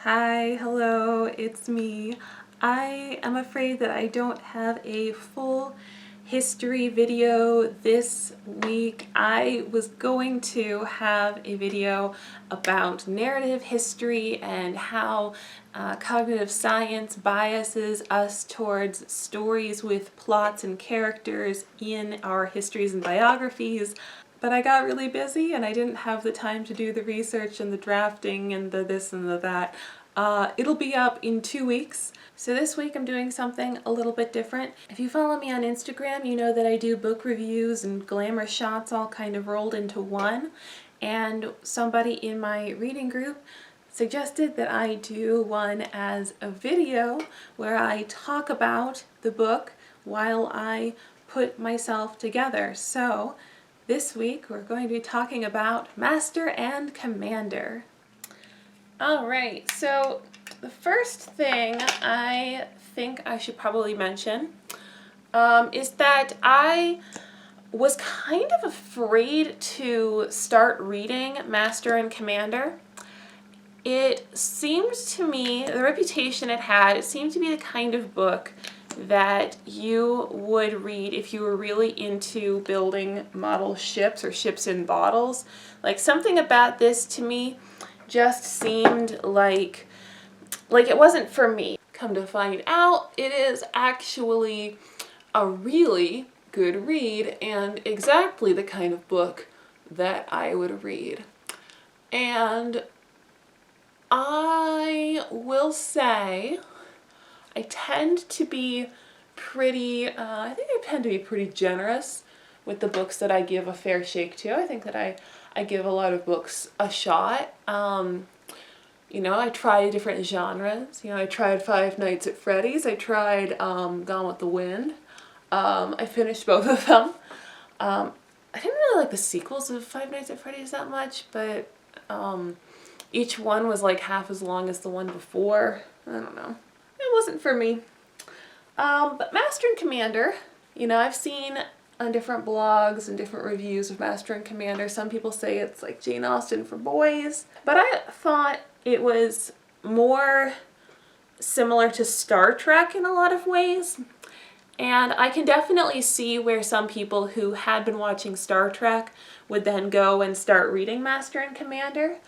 Hi, hello, it's me. I am afraid that I don't have a full history video this week. I was going to have a video about narrative history and how cognitive science biases us towards stories with plots and characters in our histories and biographies. But I got really busy and I didn't have the time to do the research and the drafting and the this and the that. It'll be up in 2 weeks. So this week I'm doing something a little bit different. If you follow me on Instagram, you know that I do book reviews and glamour shots all kind of rolled into one. And somebody in my reading group suggested that I do one as a video where I talk about the book while I put myself together. So this week we're going to be talking about Master and Commander. Alright, so the first thing I think I should probably mention is that I was kind of afraid to start reading Master and Commander. It seemed to me, the reputation it had, it seemed to be the kind of book that you would read if you were really into building model ships or ships in bottles. Like, something about this to me just seemed like it wasn't for me. Come to find out, it is actually a really good read and exactly the kind of book that I would read. And I will say I tend to be pretty, I tend to be pretty generous with the books that I give a fair shake to. I think that I give a lot of books a shot. You know, I try different genres. You know, I tried Five Nights at Freddy's. I tried Gone with the Wind. I finished both of them. I didn't really like the sequels of Five Nights at Freddy's that much, but each one was like half as long as the one before. I don't know. It wasn't for me. But Master and Commander, you know, I've seen on different blogs and different reviews of Master and Commander, some people say it's like Jane Austen for boys, but I thought it was more similar to Star Trek in a lot of ways. And I can definitely see where some people who had been watching Star Trek would then go and start reading Master and Commander.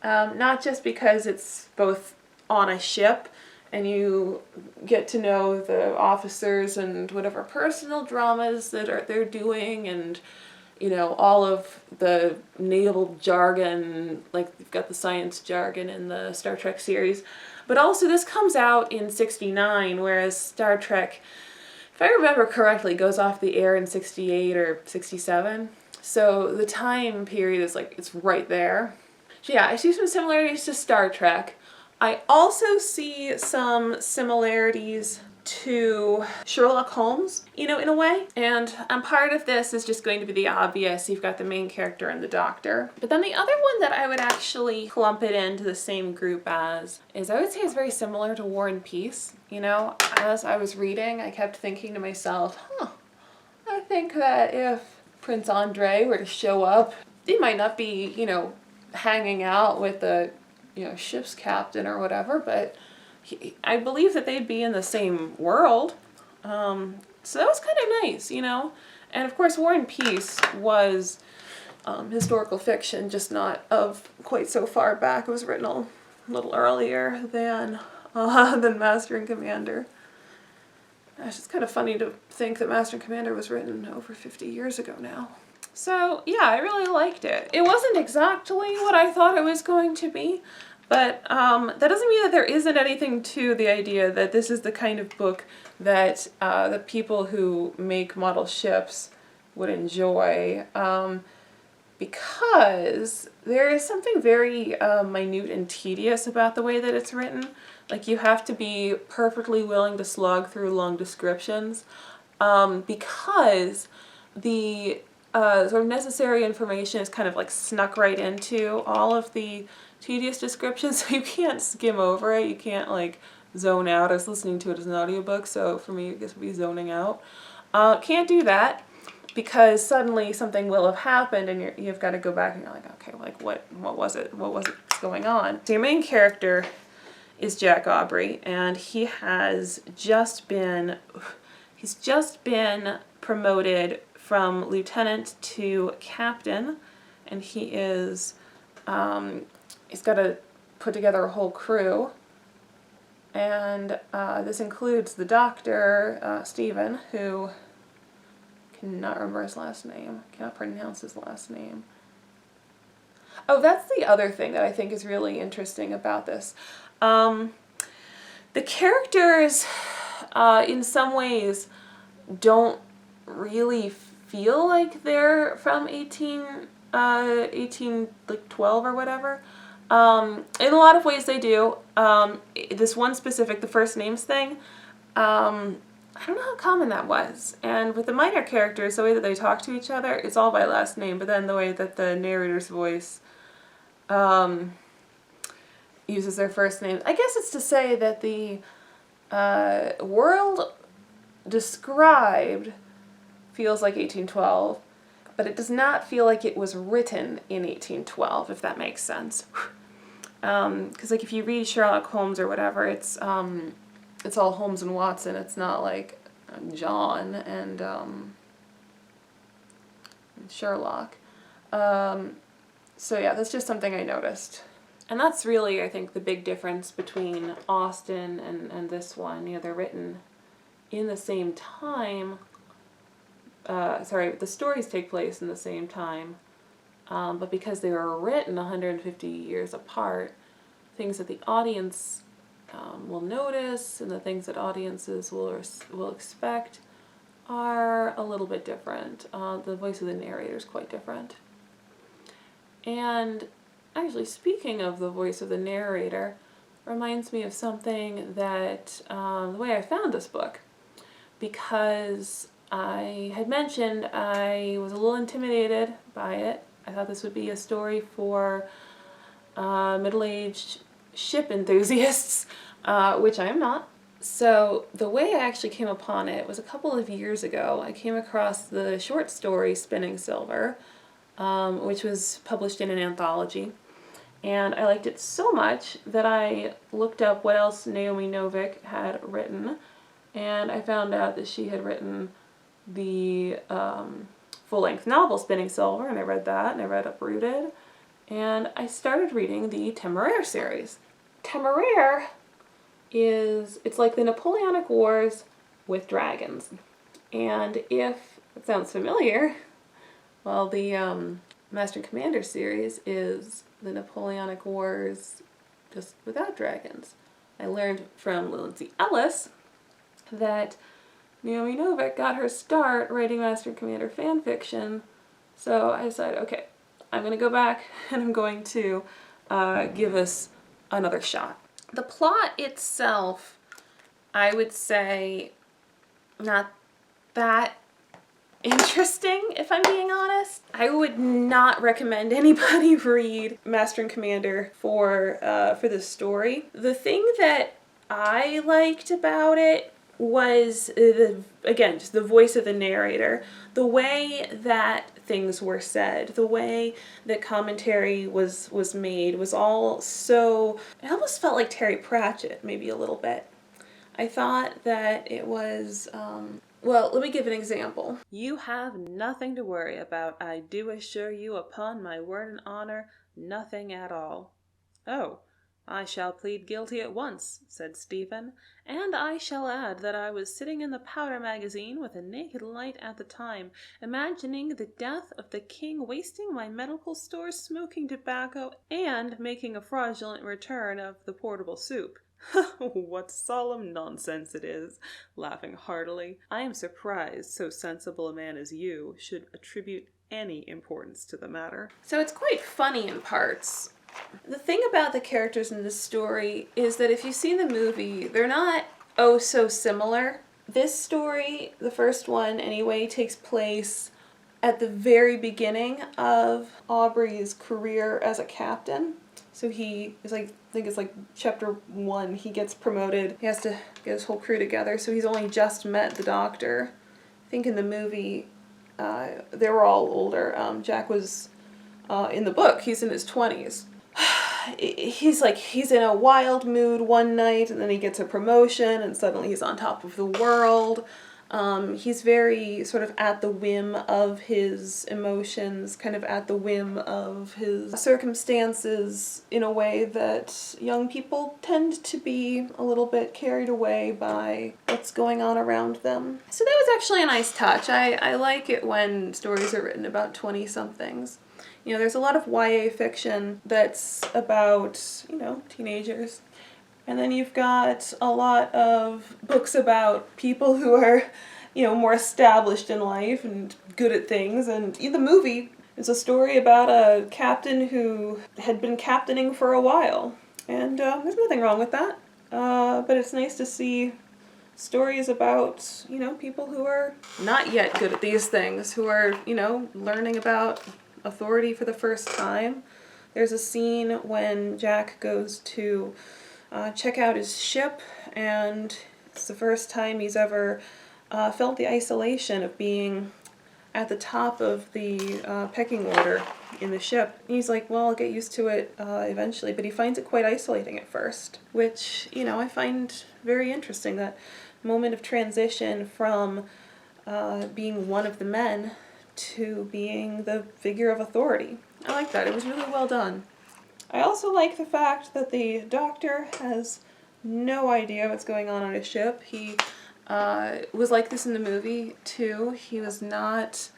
Not just because it's both on a ship and you get to know the officers and whatever personal dramas that they're doing, and you know, all of the naval jargon, like you've got the science jargon in the Star Trek series, but also this comes out in '69, whereas Star Trek, if I remember correctly, goes off the air in '68 or '67. So the time period is like, it's right there. So yeah, I see some similarities to Star Trek. I also see some similarities to Sherlock Holmes, you know, in a way. And part of this is just going to be the obvious. You've got the main character and the doctor. But then the other one that I would actually clump it into the same group as is, I would say, is very similar to War and Peace. You know, as I was reading, I kept thinking to myself, I think that if Prince Andre were to show up, he might not be, you know, hanging out with the, you know, ship's captain or whatever, but I believe that they'd be in the same world. So that was kind of nice, you know. And of course, War and Peace was historical fiction, just not of quite so far back. It was written a little earlier than Master and Commander. It's just kind of funny to think that Master and Commander was written over 50 years ago now. So yeah, I really liked it. It wasn't exactly what I thought it was going to be, but that doesn't mean that there isn't anything to the idea that this is the kind of book that the people who make model ships would enjoy, because there is something very minute and tedious about the way that it's written. Like, you have to be perfectly willing to slog through long descriptions, because the sort of necessary information is kind of like snuck right into all of the tedious descriptions, so you can't skim over it, you can't like zone out. I was listening to it as an audiobook, so for me I guess it would be zoning out. Can't do that because suddenly something will have happened and you've got to go back and you're like, okay, like what was it? What was it that's going on? So your main character is Jack Aubrey, and he's just been promoted from lieutenant to captain, and he's got to put together a whole crew, and this includes the doctor, Stephen, who cannot remember his last name, cannot pronounce his last name. Oh, that's the other thing that I think is really interesting about this. The characters, in some ways, don't really feel like they're from 1812 or whatever. In a lot of ways they do. This one specific, the first names thing, I don't know how common that was. And with the minor characters, the way that they talk to each other, it's all by last name, but then the way that the narrator's voice uses their first names. I guess it's to say that the world described feels like 1812, but it does not feel like it was written in 1812, if that makes sense. Because like if you read Sherlock Holmes or whatever, it's all Holmes and Watson. It's not like John and Sherlock. So yeah, that's just something I noticed. And that's really, I think, the big difference between Austen and this one. You know, they're written in the same time. The stories take place in the same time. But because they were written 150 years apart, things that the audience will notice and the things that audiences will expect are a little bit different. The voice of the narrator is quite different. And actually, speaking of the voice of the narrator, reminds me of something that, the way I found this book, because I had mentioned I was a little intimidated by it. I thought this would be a story for middle-aged ship enthusiasts, which I am not. So the way I actually came upon it was a couple of years ago. I came across the short story Spinning Silver, which was published in an anthology. And I liked it so much that I looked up what else Naomi Novik had written, and I found out that she had written the full-length novel Spinning Silver, and I read that, and I read Uprooted, and I started reading the Temeraire series. Temeraire it's like the Napoleonic Wars with dragons. And if it sounds familiar, well, the Master and Commander series is the Napoleonic Wars just without dragons. I learned from Lindsay Ellis that Naomi Novik got her start writing Master and Commander fan fiction, so I decided, okay, I'm going to go back and I'm going to give this another shot. The plot itself, I would say, not that interesting, if I'm being honest. I would not recommend anybody read Master and Commander for this story. The thing that I liked about it was, just the voice of the narrator, the way that things were said, the way that commentary was made was all so, it almost felt like Terry Pratchett, maybe a little bit. I thought that it was, well, let me give an example. You have nothing to worry about, I do assure you, upon my word and honor, nothing at all. Oh, I shall plead guilty at once, said Stephen, and I shall add that I was sitting in the powder magazine with a naked light at the time, imagining the death of the king, wasting my medical stores, smoking tobacco, and making a fraudulent return of the portable soup. What solemn nonsense it is, laughing heartily. I am surprised so sensible a man as you should attribute any importance to the matter. So it's quite funny in parts. The thing about the characters in this story is that if you see the movie, they're not oh so similar. This story, the first one anyway, takes place at the very beginning of Aubrey's career as a captain. So he is like, I think it's like chapter 1, he gets promoted. He has to get his whole crew together, so he's only just met the doctor. I think in the movie, they were all older. Jack was, in the book, he's in his 20s. he's in a wild mood one night, and then he gets a promotion, and suddenly he's on top of the world. He's very sort of at the whim of his emotions, kind of at the whim of his circumstances, in a way that young people tend to be a little bit carried away by what's going on around them. So that was actually a nice touch. I like it when stories are written about 20-somethings. You know, there's a lot of YA fiction that's about, you know, teenagers. And then you've got a lot of books about people who are, you know, more established in life and good at things. And the movie is a story about a captain who had been captaining for a while. And there's nothing wrong with that. But it's nice to see stories about, you know, people who are not yet good at these things, who are, you know, learning about authority for the first time. There's a scene when Jack goes to check out his ship, and it's the first time he's ever felt the isolation of being at the top of the pecking order in the ship. And he's like, well, I'll get used to it eventually, but he finds it quite isolating at first, which, you know, I find very interesting, that moment of transition from being one of the men to being the figure of authority. I like that. It was really well done. I also like the fact that the doctor has no idea what's going on a ship. He was like this in the movie too. He was not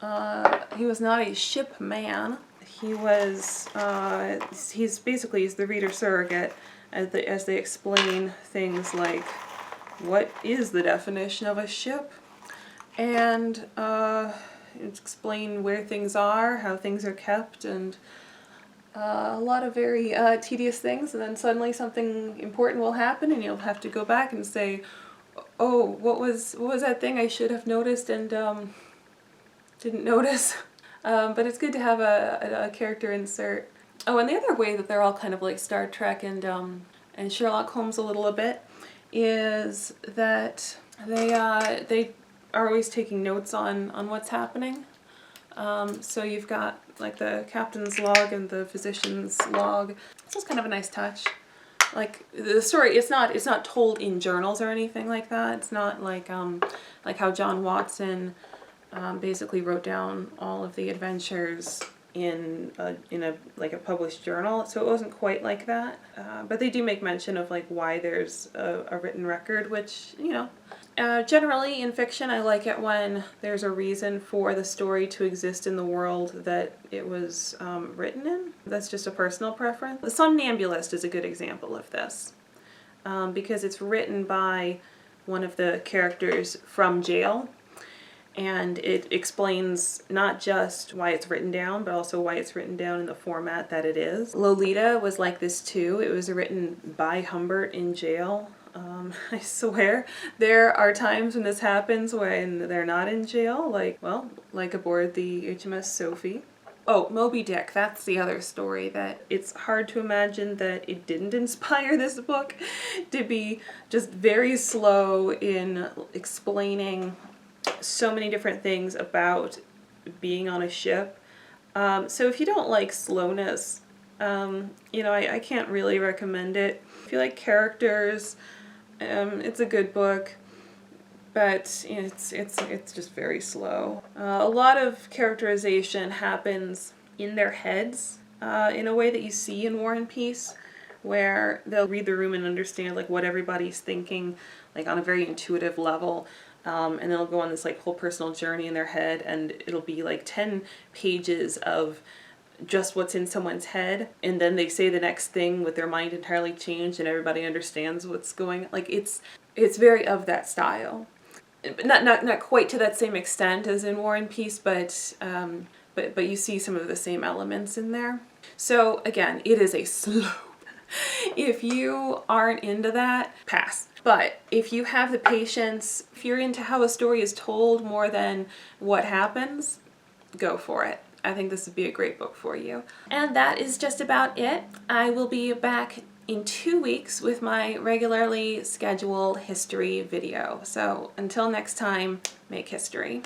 a ship man. He was he's the reader surrogate as they explain things like, what is the definition of a ship, and explain where things are, how things are kept, and a lot of very tedious things. And then suddenly something important will happen, and you'll have to go back and say, oh, what was that thing I should have noticed and didn't notice. But it's good to have a character insert. Oh, and the other way that they're all kind of like Star Trek and Sherlock Holmes a little bit is that they are always taking notes on what's happening. So you've got like the captain's log and the physician's log. This is kind of a nice touch. Like the story, it's not told in journals or anything like that. It's not like how John Watson basically wrote down all of the adventures in a published journal. So it wasn't quite like that. But they do make mention of like why there's a written record, which, you know, generally in fiction I like it when there's a reason for the story to exist in the world that it was written in. That's just a personal preference. The Somnambulist is a good example of this because it's written by one of the characters from jail, and it explains not just why it's written down, but also why it's written down in the format that it is. Lolita was like this too. It was written by Humbert in jail. I swear there are times when this happens when they're not in jail, like aboard the HMS Sophie. Oh, Moby Dick, that's the other story that it's hard to imagine that it didn't inspire this book to be just very slow in explaining so many different things about being on a ship. So if you don't like slowness, you know, I can't really recommend it. If you like characters, it's a good book, but it's just very slow. A lot of characterization happens in their heads in a way that you see in War and Peace, where they'll read the room and understand like what everybody's thinking, like on a very intuitive level. And then they'll go on this like whole personal journey in their head, and it'll be like 10 pages of just what's in someone's head, and then they say the next thing with their mind entirely changed and everybody understands what's going on. Like it's very of that style. Not quite to that same extent as in War and Peace, but you see some of the same elements in there. So again, it is a slow. If you aren't into that, pass. But if you have the patience, if you're into how a story is told more than what happens, go for it. I think this would be a great book for you. And that is just about it. I will be back in 2 weeks with my regularly scheduled history video. So until next time, make history.